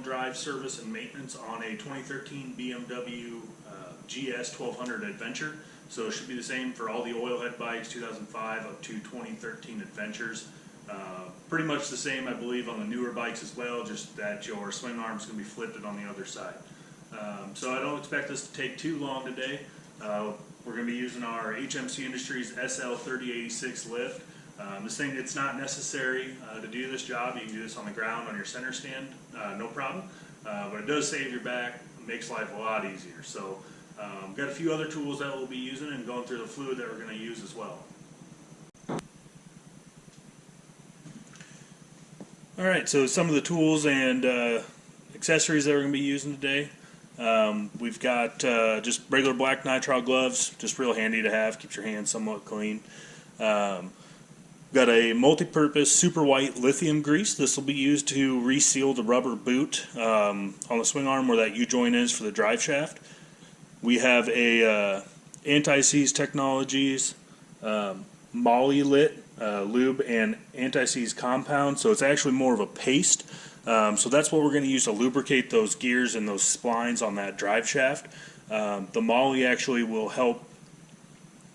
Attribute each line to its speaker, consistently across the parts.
Speaker 1: final drive service and maintenance on a 2013 BMW GS 1200 Adventure. So it should be the same for all the oil head bikes, 2005 up to 2013 Adventures. Pretty much the same, I believe, on the newer bikes as well, just that your swing arm is going to be flipped on the other side. So I don't expect this to take too long today. We're going to be using our HMC Industries SL3086 lift. This thing, it's not necessary to do this job. You can do this on the ground on your center stand, no problem. But it does save your back, makes life a lot easier. So got a few other tools that we'll be using and going through the fluid that we're going to use as well. Alright, so some of the tools and accessories that we're going to be using today. We've got just regular black nitrile gloves, just real handy to have, keeps your hands somewhat clean. Got a multi-purpose super white lithium grease. This will be used to reseal the rubber boot on the swing arm where that U-joint is for the drive shaft. We have a Anti-Seize Technologies Moly-Lit lube and anti-seize compound, so it's actually more of a paste. So that's what we're going to use to lubricate those gears and those splines on that drive shaft. The Moly actually will help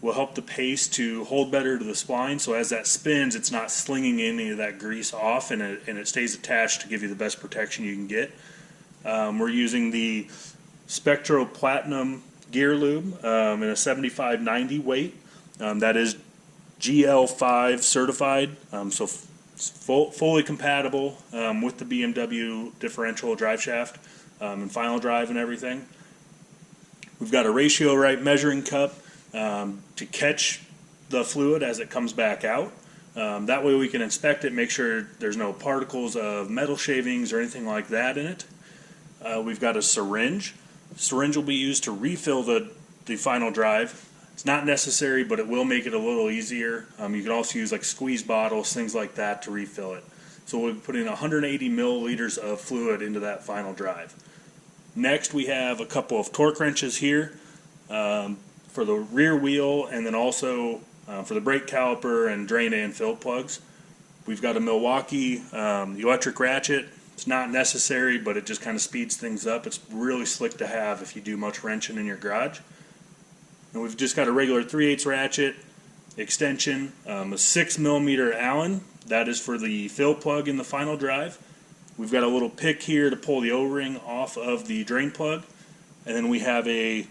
Speaker 1: the paste to hold better to the spline, so as that spins it's not slinging any of that grease off, and it stays attached to give you the best protection you can get. We're using the Spectro Platinum gear lube in a 75/90 weight. That is GL5 certified, so fully compatible with the BMW differential drive shaft and final drive and everything. We've got a ratio right measuring cup to catch the fluid as it comes back out. That way we can inspect it, make sure there's no particles of metal shavings or anything like that in it. We've got a syringe. The syringe will be used to refill the final drive. It's not necessary, but it will make it a little easier. You can also use like squeeze bottles, things like that, to refill it. So we'll put in 180 milliliters of fluid into that final drive. Next we have a couple of torque wrenches here for the rear wheel, and then also for the brake caliper and drain and fill plugs. We've got a Milwaukee electric ratchet. It's not necessary, but it just kind of speeds things up. It's really slick to have if you do much wrenching in your garage. And we've just got a regular 3/8 ratchet extension, a 6mm Allen. That is for the fill plug in the final drive. We've got a little pick here to pull the O-ring off of the drain plug. And then we have a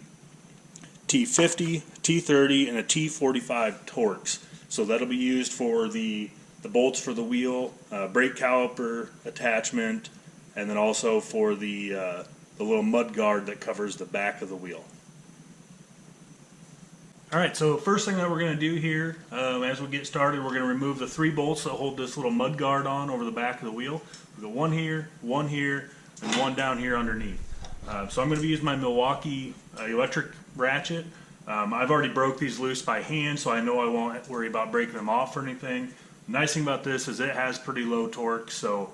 Speaker 1: T50, T30, and a T45 Torx. So that'll be used for the bolts for the wheel, brake caliper attachment, and then also for the little mud guard that covers the back of the wheel. Alright, so first thing that we're going to do here, as we get started, we're going to remove the 3 bolts that hold this little mud guard on over the back of the wheel. We've got one here, and one down here underneath. So I'm going to be using my Milwaukee electric ratchet. I've already broke these loose by hand, so I know I won't worry about breaking them off or anything. The nice thing about this is it has pretty low torque, so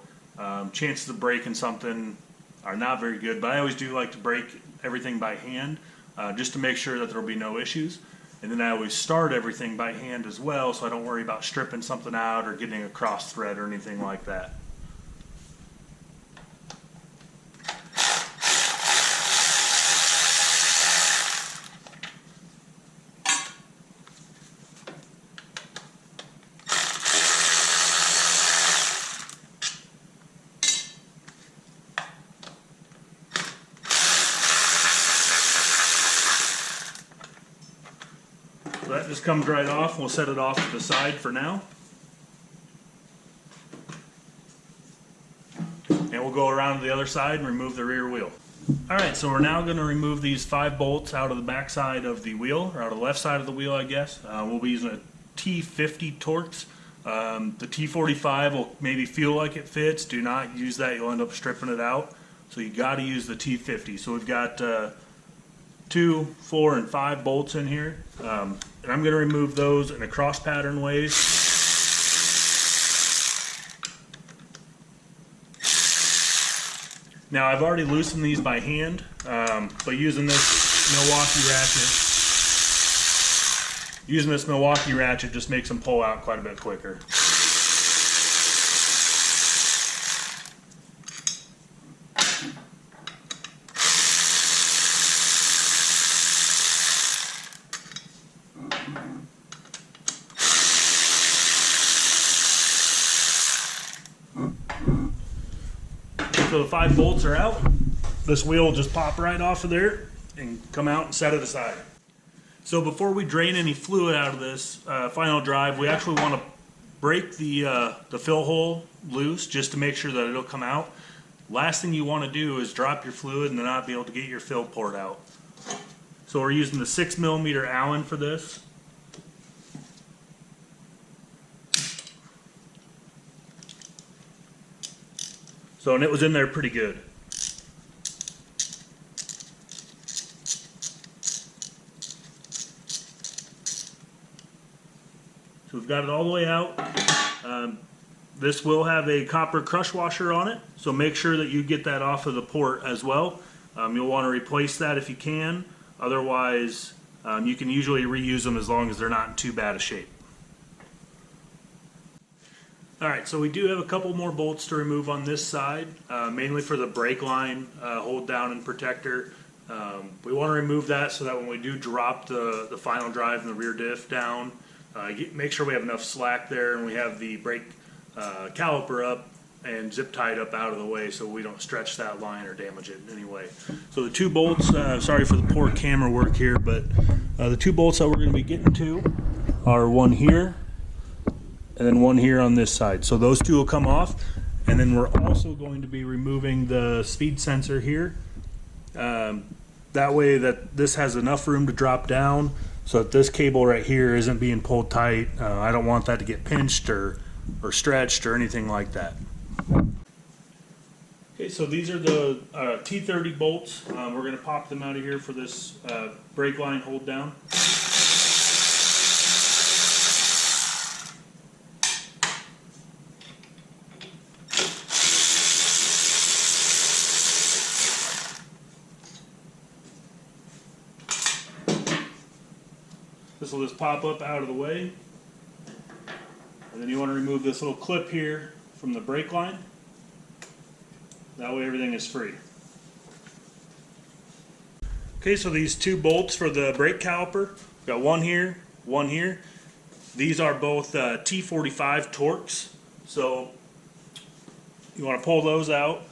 Speaker 1: chances of breaking something are not very good, but I always do like to break everything by hand just to make sure that there will be no issues. And then I always start everything by hand as well, so I don't worry about stripping something out or getting a cross thread or anything like that. So that just comes right off. We'll set it off to the side for now. And we'll go around to the other side and remove the rear wheel. Alright, so we're now going to remove these 5 bolts out of the back side of the wheel, or out of the left side of the wheel, I guess. We'll be using a T50 Torx. The T45 will maybe feel like it fits. Do not use that, you'll end up stripping it out. So you got to use the T50. So we've got 2, 4, and 5 bolts in here. And I'm going to remove those in a cross pattern ways. Now I've already loosened these by hand, but using this Milwaukee ratchet just makes them pull out quite a bit quicker. so the 5 bolts are out. This wheel will just pop right off of there and come out and set it aside. So before we drain any fluid out of this final drive, we actually want to break the fill hole loose just to make sure that it'll come out. Last thing you want to do is drop your fluid and then not be able to get your fill poured out. So we're using the 6mm Allen for this. So, and it was in there pretty good. So we've got it all the way out. This will have a copper crush washer on it, so make sure that you get that off of the port as well. You'll want to replace that if you can. Otherwise, you can usually reuse them as long as they're not in too bad a shape. Alright, so we do have a couple more bolts to remove on this side, mainly for the brake line hold down and protector. We want to remove that so that when we do drop the final drive and the rear diff down, make sure we have enough slack there and we have the brake caliper up and zip tied up out of the way so we don't stretch that line or damage it in any way. So the 2 bolts, sorry for the poor camera work here, but the 2 bolts that we're going to be getting to are one here and then one here on this side. So those 2 will come off, and then we're also going to be removing the speed sensor here. That way that this has enough room to drop down so that this cable right here isn't being pulled tight. I don't want that to get pinched or stretched or anything like that. Okay, so these are the T30 bolts. We're going to pop them out of here for this brake line hold down. This will just pop up out of the way. And then you want to remove this little clip here from the brake line. That way everything is free. Okay, so these 2 bolts for the brake caliper, we've got one here, one here. These are both T45 Torx. So you want to pull those out.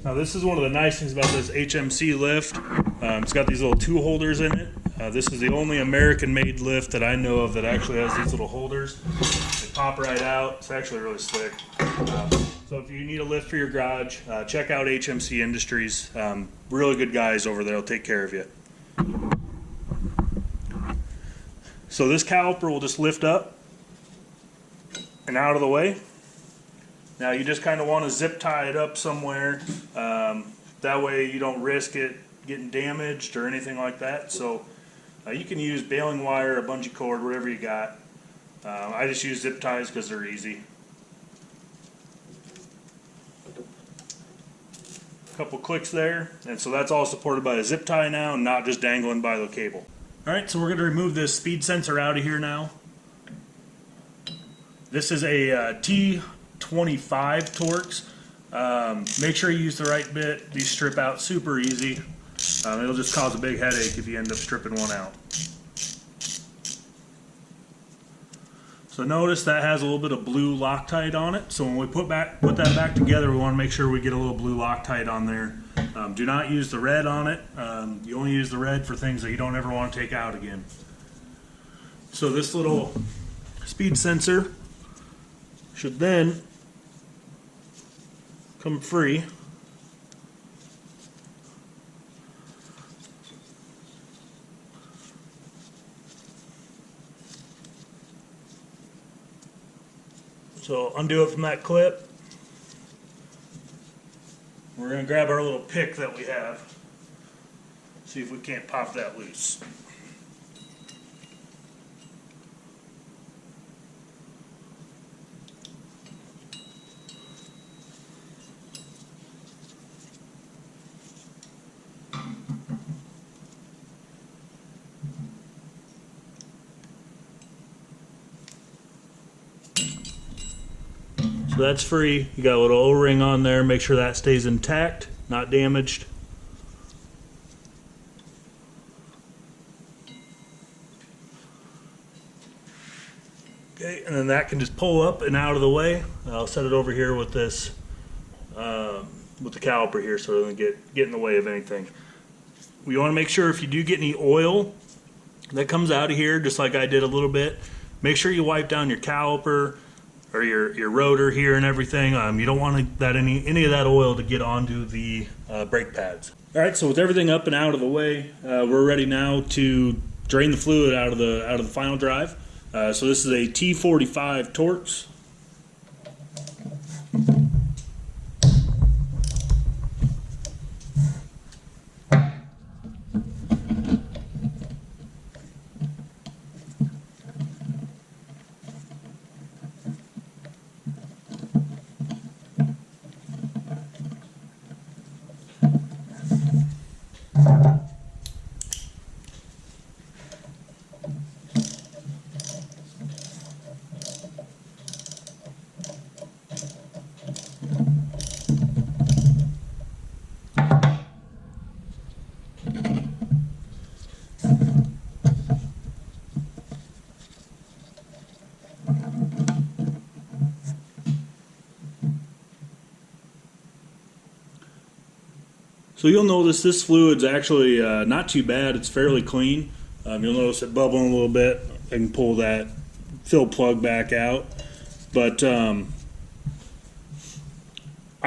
Speaker 1: Now this is one of the nice things about this HMC lift. It's got these little 2 holders in it. This is the only American-made lift that I know of that actually has these little holders. They pop right out. It's actually really slick. So if you need a lift for your garage, check out HMC Industries. Really good guys over there will take care of you. So this caliper will just lift up and out of the way. Now you just kind of want to zip tie it up somewhere. That way you don't risk it getting damaged or anything like that. So you can use baling wire, a bungee cord, whatever you got. I just use zip ties because they're easy. A couple clicks there, and so that's all supported by a zip tie now and not just dangling by the cable. Alright, so we're going to remove this speed sensor out of here now. This is a T25 Torx. Make sure you use the right bit. These strip out super easy. It'll just cause a big headache if you end up stripping one out. So notice that has a little bit of blue Loctite on it. So when we put that back together, we want to make sure we get a little blue Loctite on there. Do not use the red on it. You only use the red for things that you don't ever want to take out again. So this little speed sensor should then come free. So undo it from that clip. We're going to grab our little pick that we have. See if we can't pop that loose. So that's free. You got a little O-ring on there. Make sure that stays intact. not damaged. Okay, and then that can just pull up and out of the way. I'll set it over here with this, with the caliper here, so it doesn't get in the way of anything. We want to make sure if you do get any oil that comes out of here, just like I did a little bit, make sure you wipe down your caliper or your rotor here and everything. You don't want that any of that oil to get onto the brake pads. All right, so with everything up and out of the way, we're ready now to drain the fluid out of the final drive. So this is a T45 Torx. So you'll notice this fluid's actually not too bad. It's fairly clean. You'll notice it bubbling a little bit. I can pull that fill plug back out. But I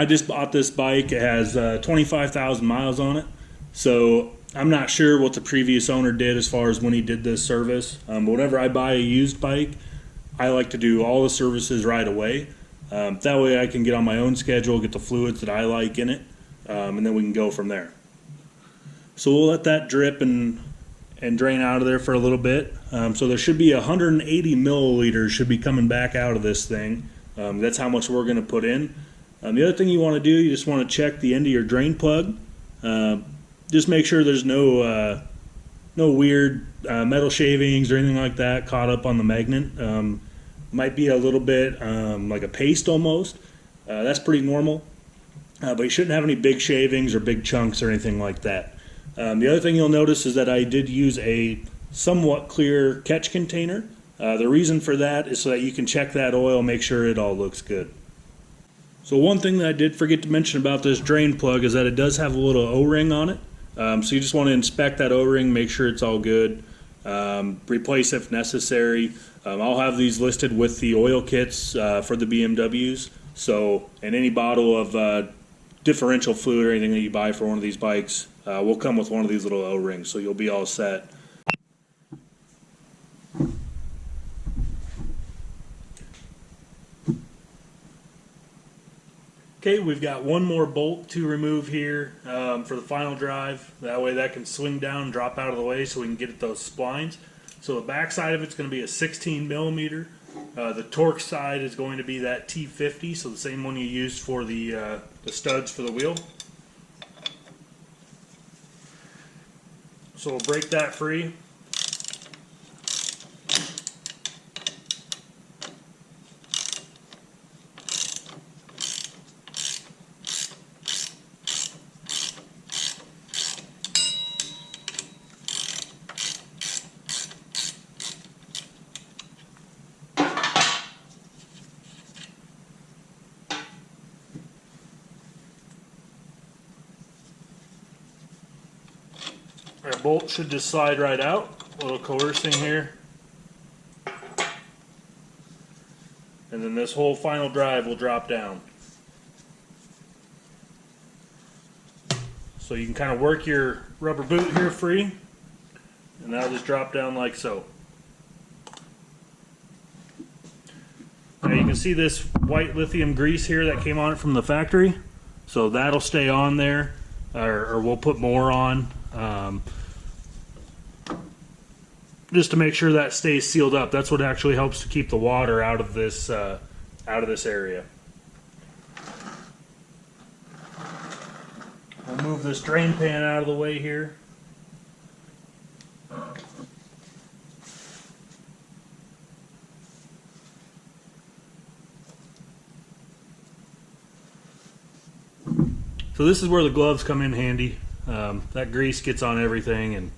Speaker 1: just bought this bike. It has 25,000 miles on it. So I'm not sure what the previous owner did as far as when he did this service. But whenever I buy a used bike, I like to do all the services right away. That way I can get on my own schedule, get the fluids that I like in it. And then we can go from there. So we'll let that drip and drain out of there for a little bit. So there should be 180 milliliters should be coming back out of this thing. That's how much we're going to put in. The other thing you want to do, you just want to check the end of your drain plug. Just make sure there's no weird metal shavings or anything like that caught up on the magnet. Might be a little bit like a paste almost. That's pretty normal. But you shouldn't have any big shavings or big chunks or anything like that. The other thing you'll notice is that I did use a somewhat clear catch container. The reason for that is so that you can check that oil, make sure it all looks good. So one thing that I did forget to mention about this drain plug is that it does have a little O-ring on it. So you just want to inspect that O-ring, make sure it's all good, replace if necessary. I'll have these listed with the oil kits for the BMWs. So, and any bottle of differential fluid or anything that you buy for one of these bikes will come with one of these little O-rings, so you'll be all set. Okay, we've got one more bolt to remove here for the final drive. That way that can swing down and drop out of the way so we can get at those splines. So the back side of it's going to be a 16 millimeter. The Torx side is going to be that T50, so the same one you used for the studs for the wheel. So we'll break that free. Our bolt should just slide right out. A little coercing here. And then this whole final drive will drop down. So you can kind of work your rubber boot here free. And that'll just drop down like so. Now you can see this white lithium grease here that came on it from the factory. So that'll stay on there, or we'll put more on. Just to make sure that stays sealed up. That's what actually helps to keep the water out of this area. We'll move this drain pan out of the way here. So So this is where the gloves come in handy. That grease gets on everything and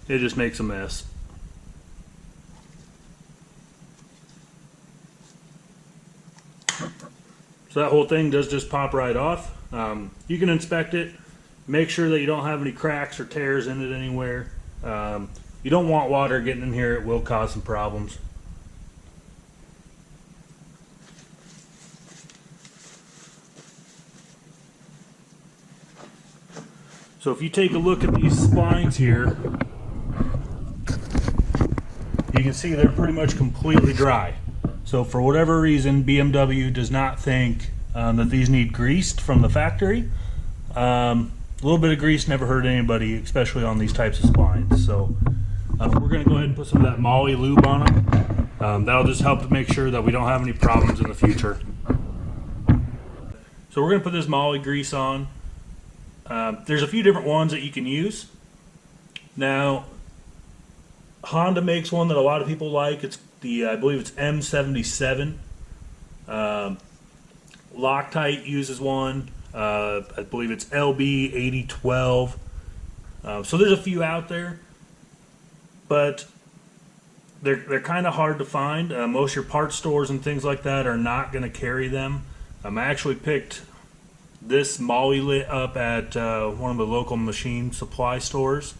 Speaker 1: it just makes a mess. So that whole thing does just pop right off. You can inspect it, make sure that you don't have any cracks or tears in it anywhere. You don't want water getting in here, it will cause some problems. So if you take a look at these splines here, you can see they're pretty much completely dry. So for whatever reason, BMW does not think that these need greased from the factory. A little bit of grease never hurt anybody, especially on these types of splines. So we're going to go ahead and put some of that Molly lube on them. That'll just help to make sure that we don't have any problems in the future. So we're going to put this Molly grease on. There's a few different ones that you can use. Now, Honda makes one that a lot of people like. It's the, I believe it's M77. Loctite uses one. I believe it's LB8012. So there's a few out there, but they're kind of hard to find. Most of your parts stores and things like that are not going to carry them. I actually picked this Molly lit up at one of the local machine supply stores,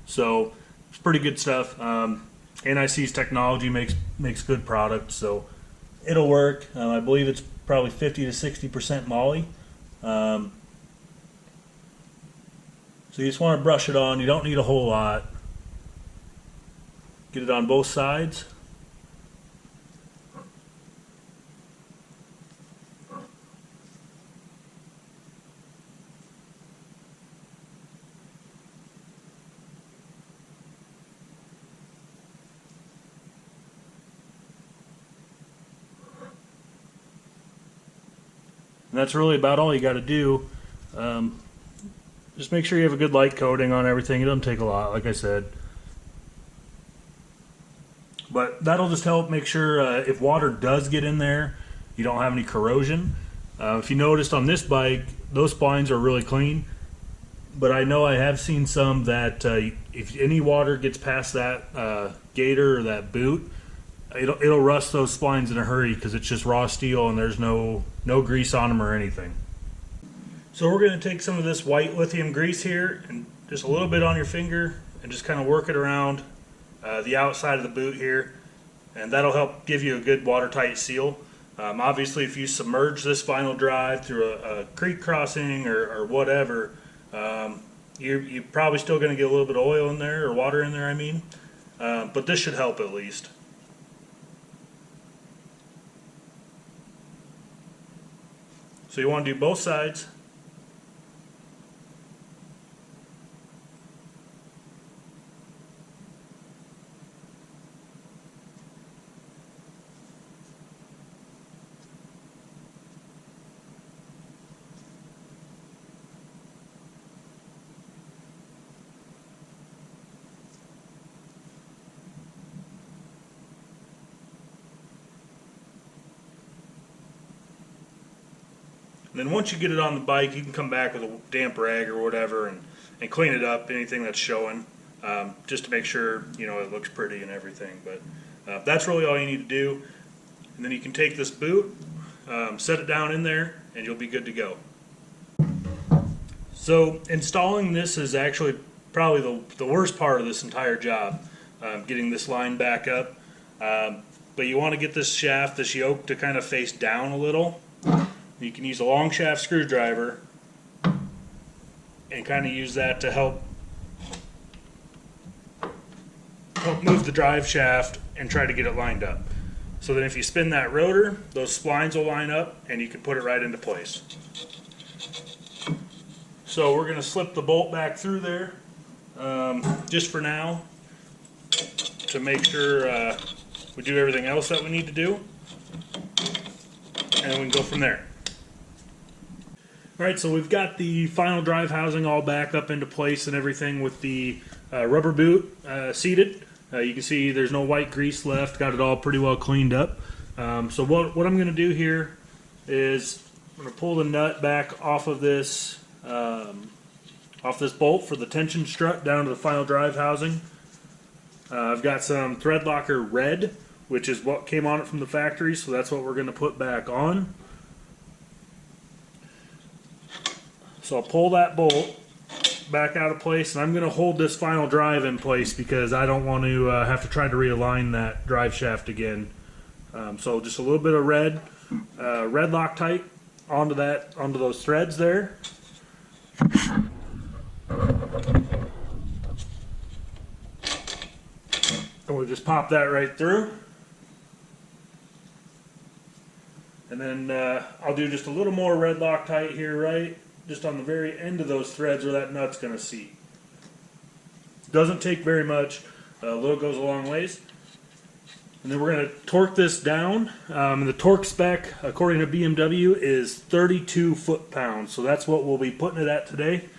Speaker 1: so it's pretty good stuff. NIC's technology makes good products, so it'll work. I believe it's probably 50 to 60% Molly. So you just want to brush it on. You don't need a whole lot. Get it on both sides. And that's really about all you got to do. Just make sure you have a good light coating on everything. It doesn't take a lot, like I said. But that'll just help make sure if water does get in there, you don't have any corrosion. If you noticed on this bike, those splines are really clean. But I know I have seen some that if any water gets past that gator or that boot, it'll rust those splines in a hurry because it's just raw steel and there's no grease on them or anything. So we're going to take some of this white lithium grease here and just a little bit on your finger and just kind of work it around the outside of the boot here, and that'll help give you a good watertight seal. Obviously if you submerge this vinyl drive through a creek crossing or whatever, you're probably still going to get a little bit of oil in there, or water in there I mean, but this should help at least. So you want to do both sides. And then once you get it on the bike, you can come back with a damp rag or whatever and clean it up, anything that's showing, just to make sure it looks pretty and everything. But that's really all you need to do. And then you can take this boot, set it down in there, and you'll be good to go. So installing this is actually probably the worst part of this entire job, getting this line back up. But you want to get this shaft, this yoke, to kind of face down a little. You can use a long shaft screwdriver and kind of use that to help move the drive shaft and try to get it lined up. So that if you spin that rotor, those splines will line up and you can put it right into place. So we're going to slip the bolt back through there just for now to make sure we do everything else that we need to do, and then we can go from there. Alright, so we've got the final drive housing all back up into place and everything with the rubber boot seated. You can see there's no white grease left, got it all pretty well cleaned up. So what I'm going to do here is I'm going to pull the nut back off of this off this bolt for the tension strut down to the final drive housing. I've got some thread locker red, which is what came on it from the factory, so that's what we're going to put back on. So I'll pull that bolt back out of place, and I'm going to hold this final drive in place because I don't want to have to try to realign that drive shaft again. So just a little bit of red Loctite onto those threads there. And we'll just pop that right through. And then I'll do just a little more red Loctite here, right? Just on the very end of those threads where that nut's going to seat. Doesn't take very much. A little goes a long ways. And then we're going to torque this down. The torque spec, according to BMW, is 32 foot-pounds. So that's what we'll be putting it at today.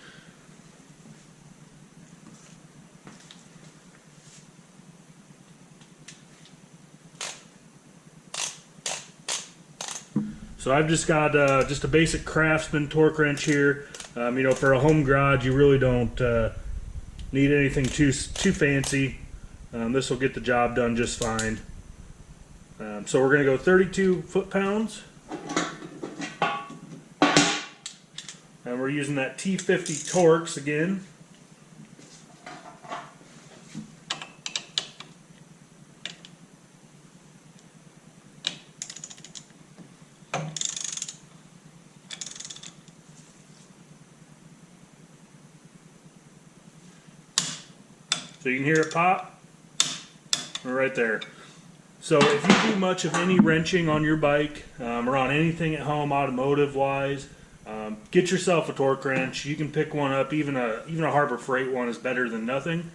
Speaker 1: So I've just got just a basic Craftsman torque wrench here. You know, for a home garage, you really don't need anything too fancy. This will get the job done just fine. So we're going to go 32 foot-pounds. And we're using that T50 Torx again. So you can hear it pop right there. So if you do much of any wrenching on your bike or on anything at home automotive wise, get yourself a torque wrench. You can pick one up. Even a Harbor Freight one is better than nothing.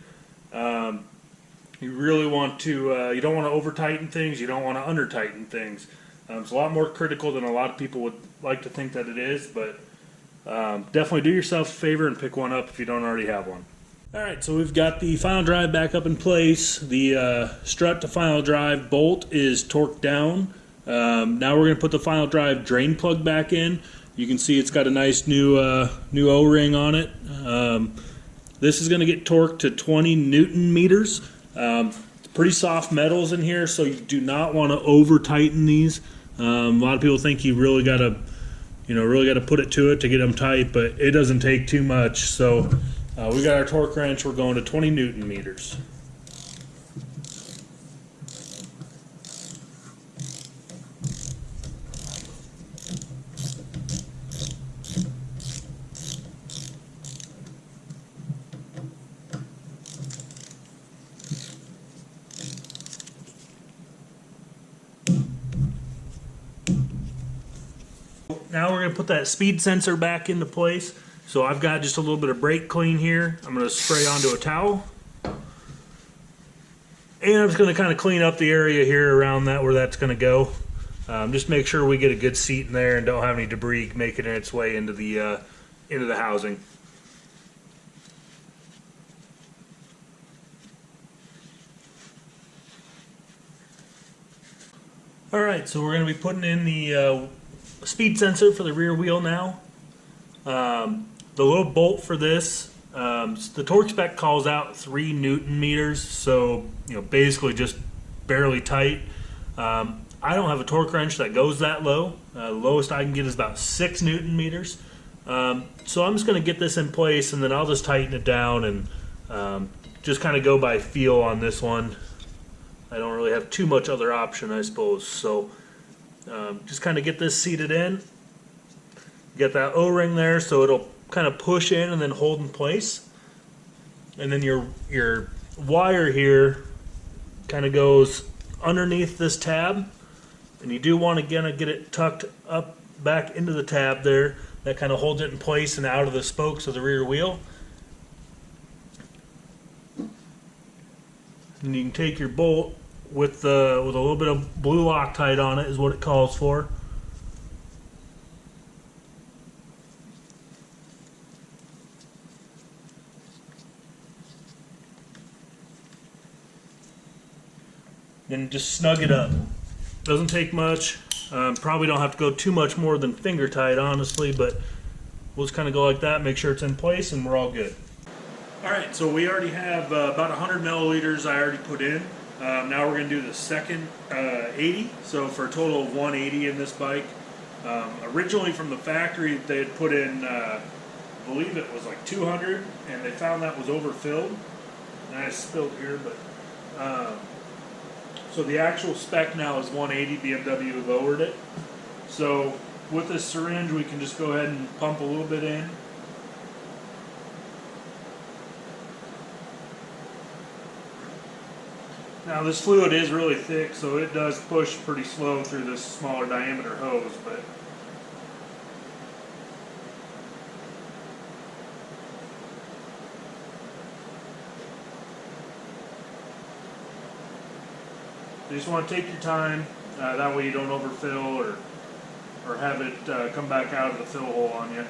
Speaker 1: You really want to you don't want to over tighten things, you don't want to under tighten things. It's a lot more critical than a lot of people would like to think that it is, but definitely do yourself a favor and pick one up if you don't already have one. Alright, so we've got the final drive back up in place. The strut to final drive bolt is torqued down. Now we're going to put the final drive drain plug back in. You can see it's got a nice new O-ring on it. This is going to get torqued to 20 Newton meters. It's pretty soft metals in here, so you do not want to over tighten these. A lot of people think you really got to, put it to it to get them tight, but it doesn't take too much. So we got our torque wrench. We're going to 20 Newton meters. Now we're going to put that speed sensor back into place. So I've got just a little bit of brake clean here. I'm going to spray onto a towel. And I'm just going to kind of clean up the area here around that where that's going to go. Just make sure we get a good seat in there and don't have any debris making its way into the housing. Alright, so we're going to be putting in the speed sensor for the rear wheel now. The little bolt for this, the torque spec calls out 3 Newton meters, so basically just barely tight. I don't have a torque wrench that goes that low. The lowest I can get is about 6 Newton meters. So I'm just going to get this in place, and then I'll just tighten it down and just kind of go by feel on this one. I don't really have too much other option, I suppose. So just kind of get this seated in. Get that O-ring there so it'll kind of push in and then hold in place. And then your wire here kind of goes underneath this tab. And you do want to get it tucked up back into the tab there. That kind of holds it in place and out of the spokes of the rear wheel. And you can take your bolt with a little bit of blue Loctite on it is what it calls for. And just snug it up. Doesn't take much. Probably don't have to go too much more than finger tight, honestly, but We'll just kind of go like that, make sure it's in place, and we're all good. Alright, so we already have about 100 milliliters I already put in. Now we're going to do the second 80, so for a total of 180 in this bike. Originally from the factory they had put in, I believe it was like 200, and they found that was overfilled. And I spilled here, but so the actual spec now is 180. BMW lowered it. So with this syringe we can just go ahead and pump a little bit in. Now this fluid is really thick, so it does push pretty slow through this smaller diameter hose, but you just want to take your time, that way you don't overfill or have it come back out of the fill hole on you.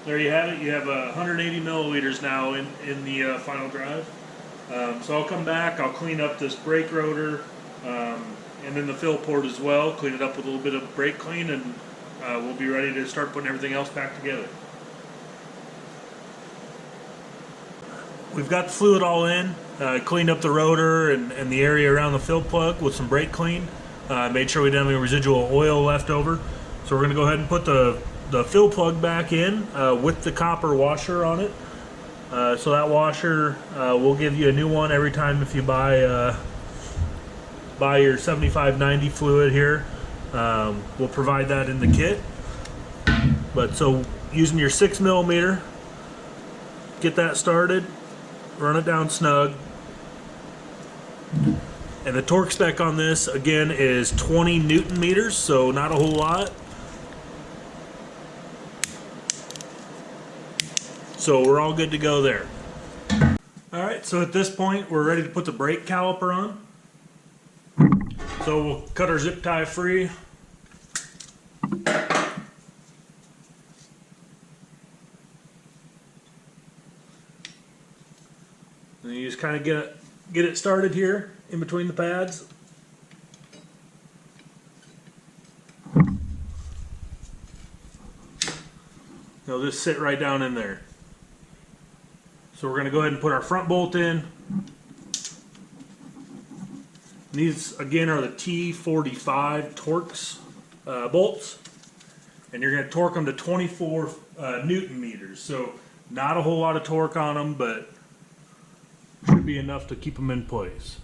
Speaker 1: There you have it. You have 180 milliliters now in the final drive. So I'll come back, I'll clean up this brake rotor, and then the fill port as well, clean it up with a little bit of brake clean, and we'll be ready to start putting everything else back together. We've got the fluid all in, cleaned up the rotor and the area around the fill plug with some brake clean, made sure we didn't have any residual oil left over. So we're going to go ahead and put the fill plug back in with the copper washer on it. So that washer will give you a new one every time if you buy your 7590 fluid here. We'll provide that in the kit. But so using your 6 millimeter, get that started, run it down snug. And the torque spec on this again is 20 Newton meters, so not a whole lot. So we're all good to go there. Alright, so at this point we're ready to put the brake caliper on. So we'll cut our zip tie free. And you just kind of get it started here in between the pads. They'll just sit right down in there. So we're going to go ahead and put our front bolt in. These again are the T45 Torx bolts, and you're going to torque them to 24 Newton meters. So not a whole lot of torque on them, but should be enough to keep them in place.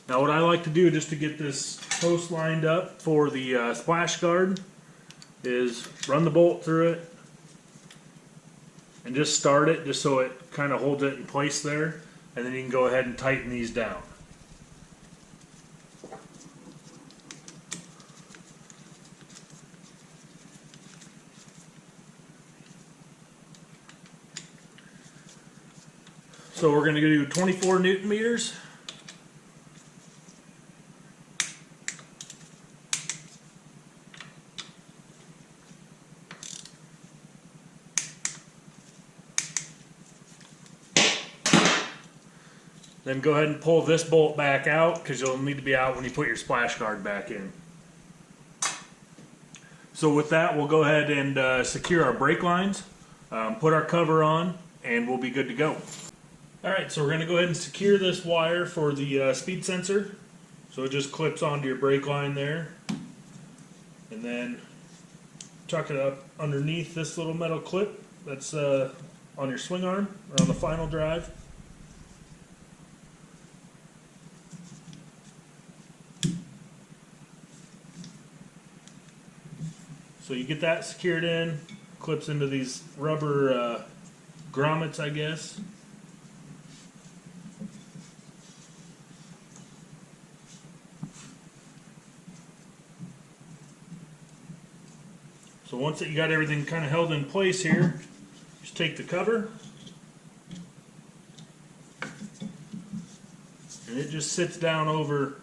Speaker 1: Now what I like to do just to get this post lined up for the splash guard is run the bolt through it and just start it just so it kind of holds it in place there, and then you can go ahead and tighten these down. So we're going to do 24 Newton meters. Then go ahead and pull this bolt back out, because you'll need to be out when you put your splash guard back in. So with that, we'll go ahead and secure our brake lines, put our cover on, and we'll be good to go. Alright, so we're going to go ahead and secure this wire for the speed sensor. So it just clips onto your brake line there. And then tuck it up underneath this little metal clip that's on your swing arm, or on the final drive. So you get that secured in, clips into these rubber grommets, I guess. So once that you got everything kind of held in place here, just take the cover, and it just sits down over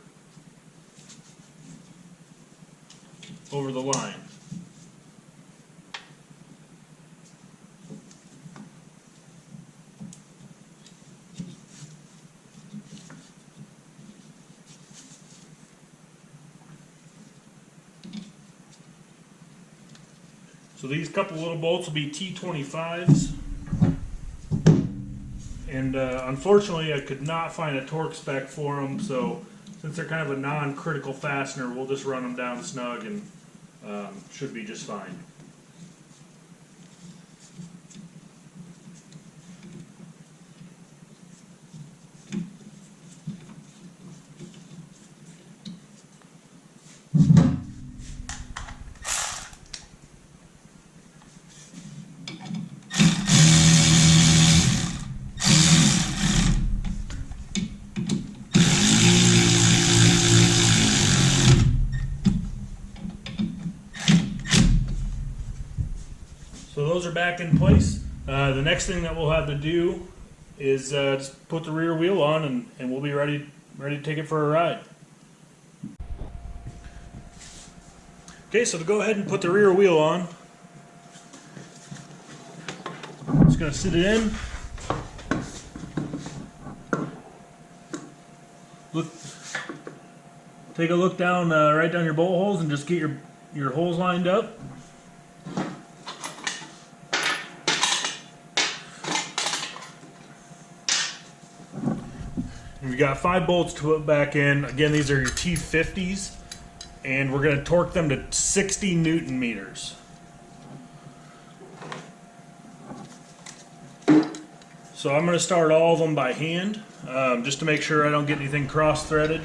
Speaker 1: over the line. So these couple little bolts will be T25s, and unfortunately I could not find a torque spec for them, so since they're kind of a non-critical fastener, we'll just run them down snug and should be just fine. So those are back in place. The next thing that we'll have to do is just put the rear wheel on, and we'll be ready to take it for a ride. Okay, so to go ahead and put the rear wheel on, just going to sit it in. Take a look down, right down your bolt holes, and just get your holes lined up. We've got 5 bolts to put back in. Again, these are your T50s, and we're going to torque them to 60 Newton meters. So I'm going to start all of them by hand, just to make sure I don't get anything cross-threaded.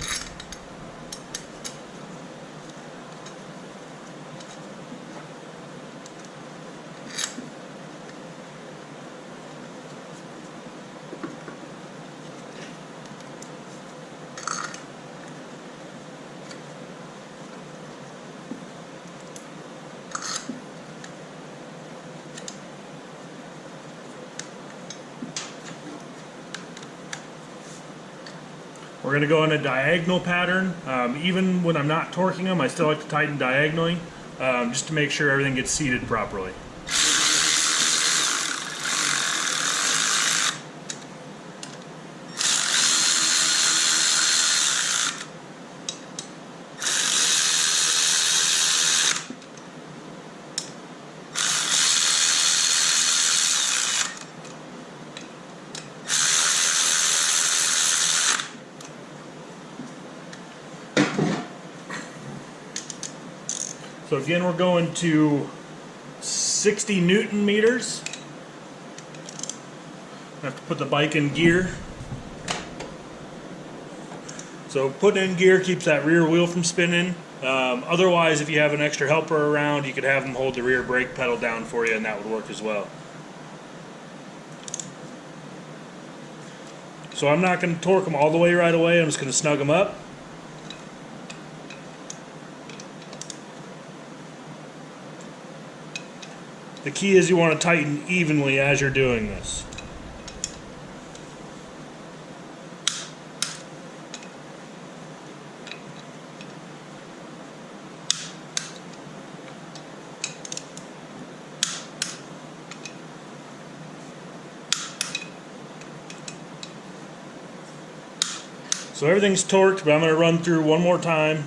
Speaker 1: We're going to go in a diagonal pattern. Even when I'm not torquing them, I still like to tighten diagonally, just to make sure everything gets seated properly. So again, we're going to 60 Newton meters. I have to put the bike in gear. So putting in gear keeps that rear wheel from spinning. Otherwise, if you have an extra helper around, you could have them hold the rear brake pedal down for you, and that would work as well. So I'm not going to torque them all the way right away. I'm just going to snug them up. The key is you want to tighten evenly as you're doing this. So everything's torqued, but I'm going to run through one more time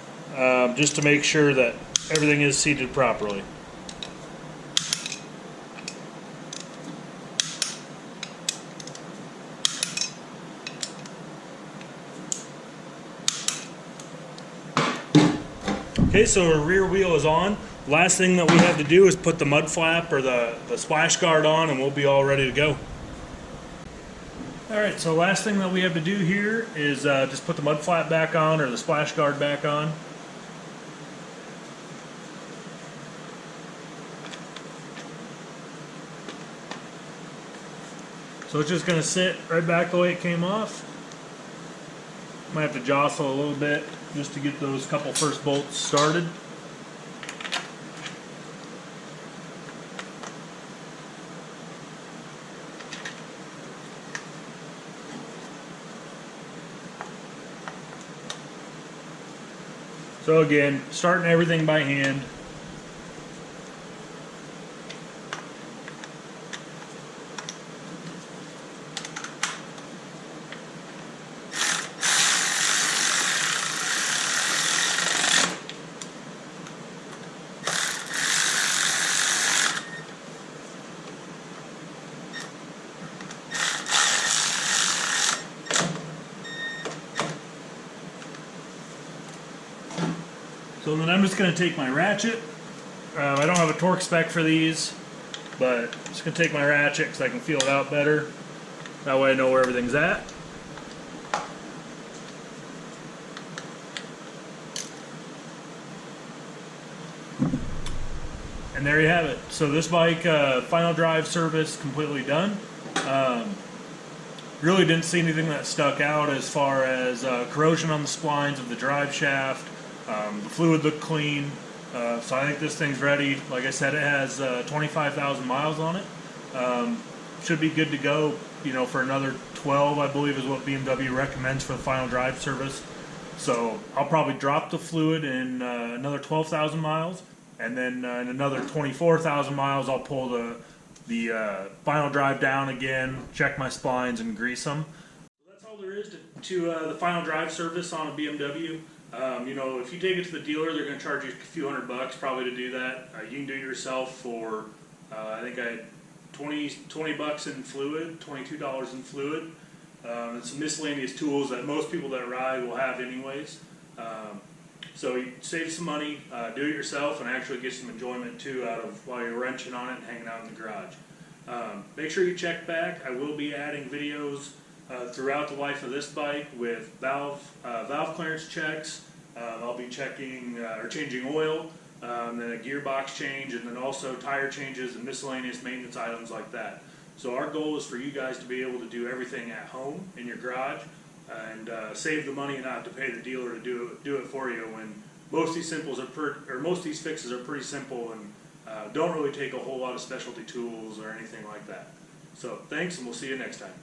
Speaker 1: just to make sure that everything is seated properly. Okay, so our rear wheel is on. Last thing that we have to do is put the mud flap or the splash guard on, and we'll be all ready to go. Alright, so last thing that we have to do here is just put the mud flap back on, or the splash guard back on. So it's just going to sit right back the way it came off. Might have to jostle a little bit just to get those couple first bolts started. So again, starting everything by hand. So then I'm just going to take my ratchet. I don't have a torque spec for these, but I'm just going to take my ratchet because I can feel it out better. That way I know where everything's at. And there you have it. So this bike, final drive service completely done. Really didn't see anything that stuck out as far as corrosion on the splines of the drive shaft. The fluid looked clean. So I think this thing's ready. Like I said, it has 25,000 miles on it. Should be good to go, you know, for another 12, I believe is what BMW recommends for the final drive service. So I'll probably drop the fluid in another 12,000 miles, and then in another 24,000 miles I'll pull the final drive down again, check my splines, and grease them. So that's all there is to the final drive service on a BMW. You know, if you take it to the dealer, they're going to charge you a few $100 probably to do that. You can do it yourself for, I think I had 20 bucks in fluid, $22 in fluid. And some miscellaneous tools that most people that ride will have anyways. So you save some money, do it yourself, and actually get some enjoyment too out of while you're wrenching on it and hanging out in the garage. Make sure you check back. I will be adding videos throughout the life of this bike with valve clearance checks. I'll be checking or changing oil, then a gearbox change, and then also tire changes and miscellaneous maintenance items like that. So our goal is for you guys to be able to do everything at home in your garage and save the money and not have to pay the dealer to do it for you. When most of these fixes are pretty simple and don't really take a whole lot of specialty tools or anything like that. So thanks, and we'll see you next time.